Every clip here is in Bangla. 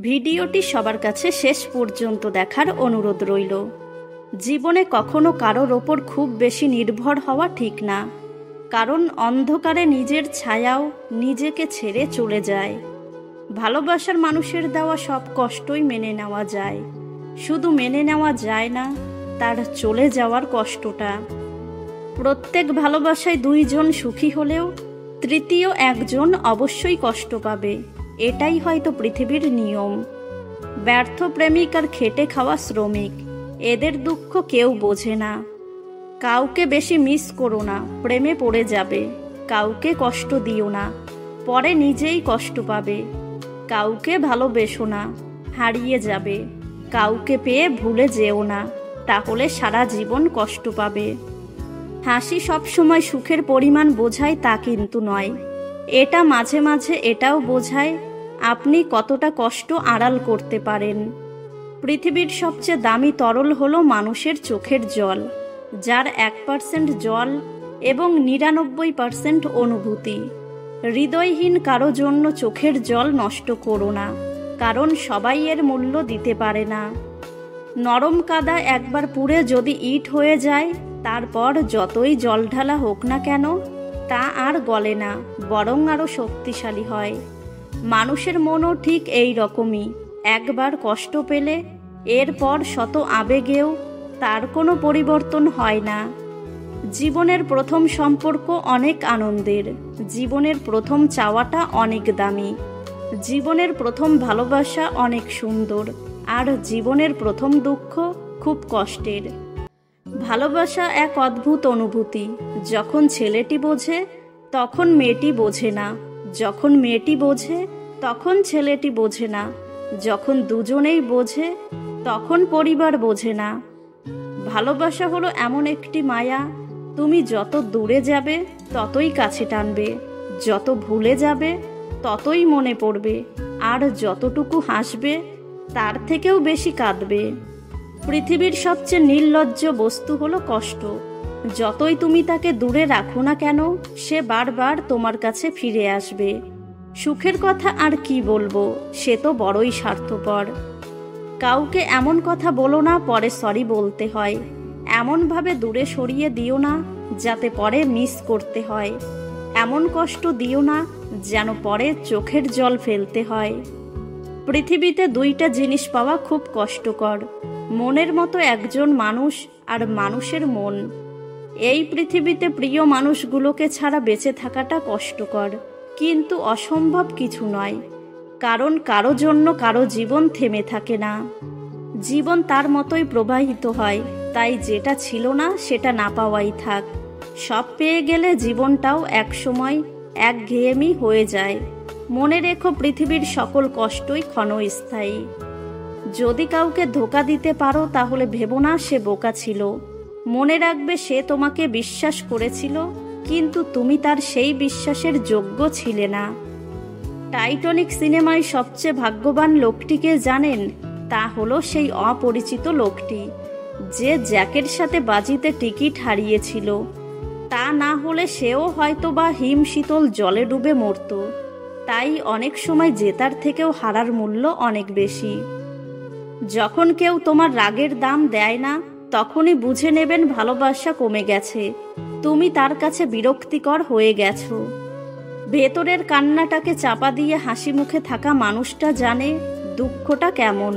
ভিডিওটি সবার কাছে শেষ পর্যন্ত দেখার অনুরোধ রইল। জীবনে কখনো কারোর ওপর খুব বেশি নির্ভর হওয়া ঠিক না, কারণ অন্ধকারে নিজের ছায়াও নিজেকে ছেড়ে চলে যায়। ভালোবাসার মানুষের দেওয়া সব কষ্টই মেনে নেওয়া যায়, শুধু মেনে নেওয়া যায় না তার চলে যাওয়ার কষ্টটা। প্রত্যেক ভালোবাসায় দুইজন সুখী হলেও তৃতীয় একজন অবশ্যই কষ্ট পাবে, এটাই হয়তো পৃথিবীর নিয়ম। ব্যর্থ প্রেমিক আর খেটে খাওয়া শ্রমিক, এদের দুঃখ কেউ বোঝে না। কাউকে বেশি মিস করো না, প্রেমে পড়ে যাবে। কাউকে কষ্ট দিও না, পরে নিজেই কষ্ট পাবে। কাউকে ভালোবেসো না, হারিয়ে যাবে। কাউকে পেয়ে ভুলে যেও না, তাহলে সারা জীবন কষ্ট পাবে। হাসি সবসময় সুখের পরিমাণ বোঝায় তা কিন্তু নয়, এটা মাঝে মাঝে এটাও বোঝায় আপনি কতটা কষ্ট আড়াল করতে পারেন। পৃথিবীর সবচেয়ে দামি তরল হলো মানুষের চোখের জল, যার 1% জল এবং 99% অনুভূতি। হৃদয়হীন কারো জন্য চোখের জল নষ্ট করো না, কারণ সবাই এর মূল্য দিতে পারে না। নরম কাদা একবার পুড়ে যদি ইট হয়ে যায়, তারপর যতই জল ঢালা হোক না কেন তা আর গলে না, বরং আরও শক্তিশালী হয়। মানুষের মনও ঠিক এই রকমই, একবার কষ্ট পেলে এরপর শত আবেগেও তার কোনো পরিবর্তন হয় না। জীবনের প্রথম সম্পর্ক অনেক আনন্দের, জীবনের প্রথম চাওয়াটা অনেক দামি, জীবনের প্রথম ভালোবাসা অনেক সুন্দর, আর জীবনের প্রথম দুঃখ খুব কষ্টের। ভালোবাসা এক অদ্ভুত অনুভূতি, যখন ছেলেটি বোঝে তখন মেয়েটি বোঝে না, যখন মেয়েটি বোঝে তখন ছেলেটি বোঝে না, যখন দুজনেই বোঝে তখন পরিবার বোঝে না। ভালোবাসা হলো এমন একটি মায়া, তুমি যত দূরে যাবে ততই কাছে টানবে, যত ভুলে যাবে ততই মনে পড়বে, আর যতটুকু হাসবে তার থেকেও বেশি কাঁদবে। পৃথিবীর সবচেয়ে নির্লজ্জ বস্তু হলো কষ্ট। যতই তুমি তাকে দূরে রাখো না কেন, সে বারবার তোমার কাছে ফিরে আসবে। সুখের কথা আর কি বলবো, সে তো বড়ই স্বার্থপর। কাউকে এমন কথা বলো না পরে সরি বলতে হয়, এমনভাবে দূরে সরিয়ে দিও না যাতে পরে মিস করতে হয়, এমন কষ্ট দিও না যেন পরে চোখের জল ফেলতে হয়। পৃথিবীতে দুইটা জিনিস পাওয়া খুব কষ্টকর, মনের মতো একজন মানুষ আর মানুষের মন। এই পৃথিবীতে প্রিয় মানুষগুলোকে ছাড়া বেঁচে থাকাটা কষ্টকর, কিন্তু অসম্ভব কিছু নয়, কারণ কারো জন্য কারো জীবন থেমে থাকে না। জীবন তার মতোই প্রবাহিত হয়, তাই যেটা ছিল না সেটা না পাওয়াই থাক। সব পেয়ে গেলে জীবনটাও একসময় একঘেয়েমি হয়ে যায়। মনে রেখো, পৃথিবীর সকল কষ্টই ক্ষণস্থায়ী। যদি কাউকে ধোঁকা দিতে পারো তাহলে ভেবো না সে বোকা ছিল, মনে রাখবে সে তোমাকে বিশ্বাস করেছিল, কিন্তু তুমি তার সেই বিশ্বাসের যোগ্য ছিলে না। টাইটানিক সিনেমায় সবচেয়ে ভাগ্যবান লোকটিকে জানেন? তা হলো সেই অপরিচিত লোকটি যে জ্যাকের সাথে বাজিতে টিকিট হারিয়েছিল। তা না হলে সেও হয়তো বা হিম শীতল জলে ডুবে মরত। তাই অনেক সময় জেতার থেকেও হারার মূল্য অনেক বেশি। যখন কেউ তোমার রাগের দাম দেয় না, তখনই বুঝে নেবেন ভালোবাসা কমে গেছে, তুমি তার কাছে বিরক্তিকর হয়ে গেছো। ভেতরের কান্নাটাকে চাপা দিয়ে হাসি মুখে থাকা মানুষটা জানে দুঃখটা কেমন।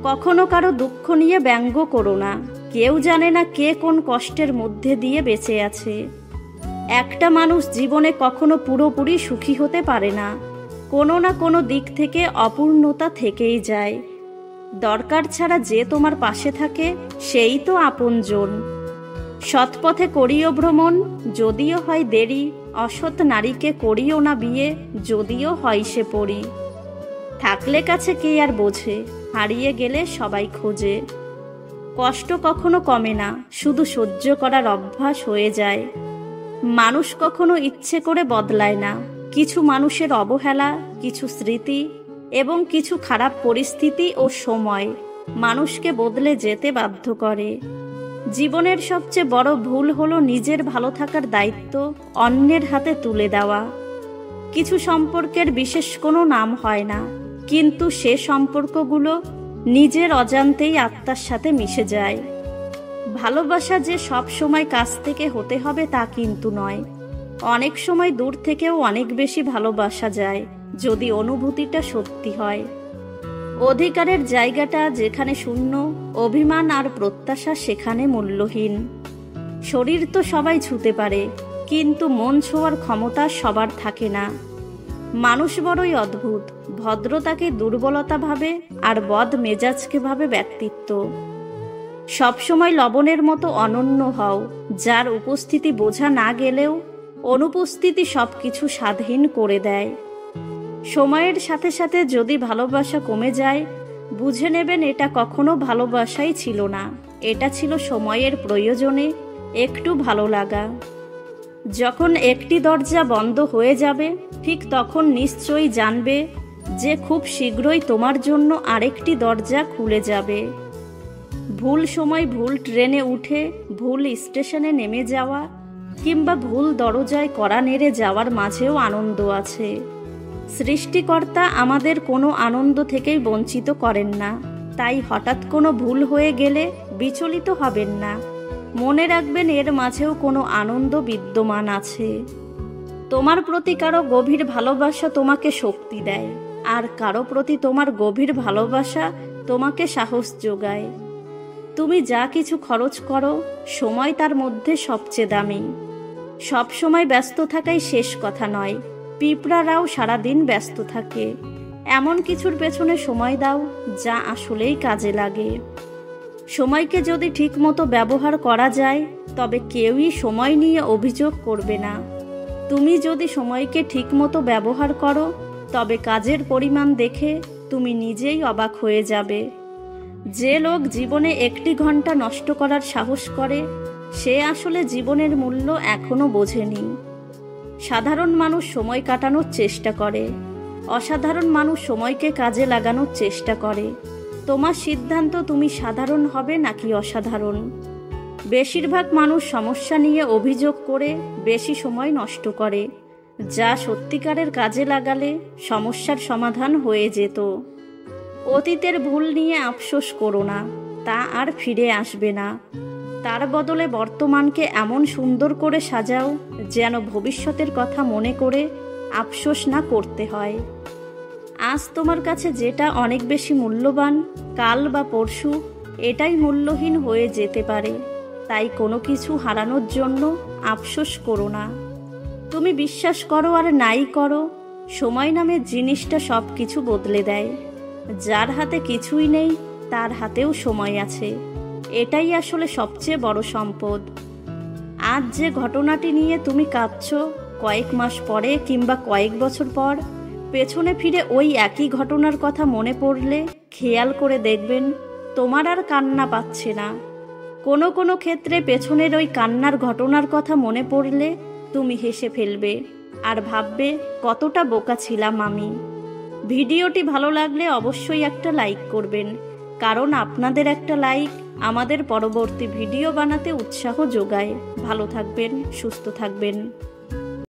কখনো কারো দুঃখ নিয়ে ব্যঙ্গ করো না, কেউ জানে না কে কোন কষ্টের মধ্যে দিয়ে বেঁচে আছে। একটা মানুষ জীবনে কখনো পুরোপুরি সুখী হতে পারে না, কোনো না কোনো দিক থেকে অপূর্ণতা থেকেই যায়। দরকার ছাড়া যে তোমার পাশে থাকে সেই তো আপনজন। সৎপথে করিও ভ্রমণ, যদিও হয় দেরি, অসৎ নারীকে করিও না বিয়ে, যদিও হয় সে পরি। থাকলে কাছে কে আর বোঝে, হারিয়ে গেলে সবাই খোঁজে। কষ্ট কখনো কমে না, শুধু সহ্য করার অভ্যাস হয়ে যায়। মানুষ কখনো ইচ্ছে করে বদলায় না, কিছু মানুষের অবহেলা, কিছু স্মৃতি এবং কিছু খারাপ পরিস্থিতি ও সময় মানুষকে বদলে যেতে বাধ্য করে। জীবনের সবচেয়ে বড় ভুল হলো নিজের ভালো থাকার দায়িত্ব অন্যের হাতে তুলে দেওয়া। কিছু সম্পর্কের বিশেষ কোনো নাম হয় না, কিন্তু সে সম্পর্কগুলো নিজের অজান্তেই আত্মার সাথে মিশে যায়। ভালোবাসা যে সব সময় কাছ থেকে হতে হবে তা কিন্তু নয়। অনেক সময় দূর থেকেও অনেক বেশি ভালোবাসা যায়, যদি অনুভূতিটা সত্যি হয়। অধিকারের জায়গাটা যেখানে শূন্য, অভিমান আর প্রত্যাশা সেখানে মূল্যহীন। শরীর তো সবাই ছুঁতে পারে, কিন্তু মন ছোঁয়ার ক্ষমতা সবার থাকে না। মানুষ বড়ই অদ্ভুত, ভদ্রতাকে দুর্বলতা ভাবে আর বদ মেজাজকে ভাবে ব্যক্তিত্ব। সবসময় লবণের মতো অনন্য হও, যার উপস্থিতি বোঝা না গেলেও অনুপস্থিতি সবকিছু স্বাধীন করে দেয়। সময়ের সাথে সাথে যদি ভালোবাসা কমে যায়, বুঝে নেবেন এটা কখনো ভালোবাসাই ছিল না, এটা ছিল সময়ের প্রয়োজনে একটু ভালো লাগা। যখন একটি দরজা বন্ধ হয়ে যাবে, ঠিক তখন নিশ্চয়ই জানবে যে খুব শীঘ্রই তোমার জন্য আরেকটি দরজা খুলে যাবে। ভুল সময় ভুল ট্রেনে উঠে ভুল স্টেশনে নেমে যাওয়া কিংবা ভুল দরজায় কড়া নেড়ে যাওয়ার মাঝেও আনন্দ আছে। সৃষ্টিকর্তা আমাদের কোনো আনন্দ থেকেই বঞ্চিত করেন না, তাই হঠাৎ কোনো ভুল হয়ে গেলে বিচলিত হবেন না। মনে রাখবেন এর মাঝেও কোনো আনন্দ বিদ্যমান আছে। তোমার প্রতি কারো গভীর ভালোবাসা তোমাকে শক্তি দেয়, আর কারো প্রতি তোমার গভীর ভালোবাসা তোমাকে সাহস যোগায়। তুমি যা কিছু খরচ করো, সময় তার মধ্যে সবচেয়ে দামি। সব সময় ব্যস্ত থাকাই শেষ কথা নয়, পিঁপড়ারাও সারাদিন ব্যস্ত থাকে। এমন কিছুর পেছনে সময় দাও যা আসলেই কাজে লাগে। সময়কে যদি ঠিকমতো ব্যবহার করা যায়, তবে কেউই সময় নিয়ে অভিযোগ করবে না। তুমি যদি সময়কে ঠিকমতো ব্যবহার করো, তবে কাজের পরিমাণ দেখে তুমি নিজেই অবাক হয়ে যাবে। যে লোক জীবনে 1 ঘন্টা নষ্ট করার সাহস করে, সে আসলে জীবনের মূল্য এখনো বোঝেনি। সাধারণ মানুষ সময় কাটানোর চেষ্টা করে, অসাধারণ মানুষ সময়কে কাজে লাগানোর চেষ্টা করে। তোমার সিদ্ধান্ত তুমি সাধারণ হবে নাকি অসাধারণ। বেশিরভাগ মানুষ সমস্যা নিয়ে অভিযোগ করে বেশি সময় নষ্ট করে, যা সত্যিকারের কাজে লাগালে সমস্যার সমাধান হয়ে যেত। অতীতের ভুল নিয়ে আফসোস করো না, তা আর ফিরে আসবে না। তার বদলে বর্তমানকে এমন সুন্দর করে সাজাও যেন ভবিষ্যতের কথা মনে করে আফসোস না করতে হয়। আজ তোমার কাছে যেটা অনেক বেশি মূল্যবান, কাল বা পরশু এটাই মূল্যহীন হয়ে যেতে পারে। তাই কোনো কিছু হারানোর জন্য আফসোস করো না। তুমি বিশ্বাস করো আর নাই করো, সময় নামের জিনিসটা সব কিছু বদলে দেয়। যার হাতে কিছুই নেই, তার হাতেও সময় আছে। এটাই আসলে সবচেয়ে বড় সম্পদ। আজ যে ঘটনাটি নিয়ে তুমি কাঁদছো, কয়েক মাস পরে কিংবা কয়েক বছর পর পেছনে ফিরে ওই একই ঘটনার কথা মনে পড়লে খেয়াল করে দেখবেন তোমার আর কান্না পাচ্ছে না। কোনো কোনো ক্ষেত্রে পেছনের ওই কান্নার ঘটনার কথা মনে পড়লে তুমি হেসে ফেলবে আর ভাববে কতটা বোকা ছিলাম আমি। ভিডিওটি ভালো লাগলে অবশ্যই একটা লাইক করবেন, কারণ আপনাদের একটা লাইক আমাদের পরবর্তী ভিডিও বানাতে উৎসাহ যোগায়। ভালো থাকবেন, সুস্থ থাকবেন।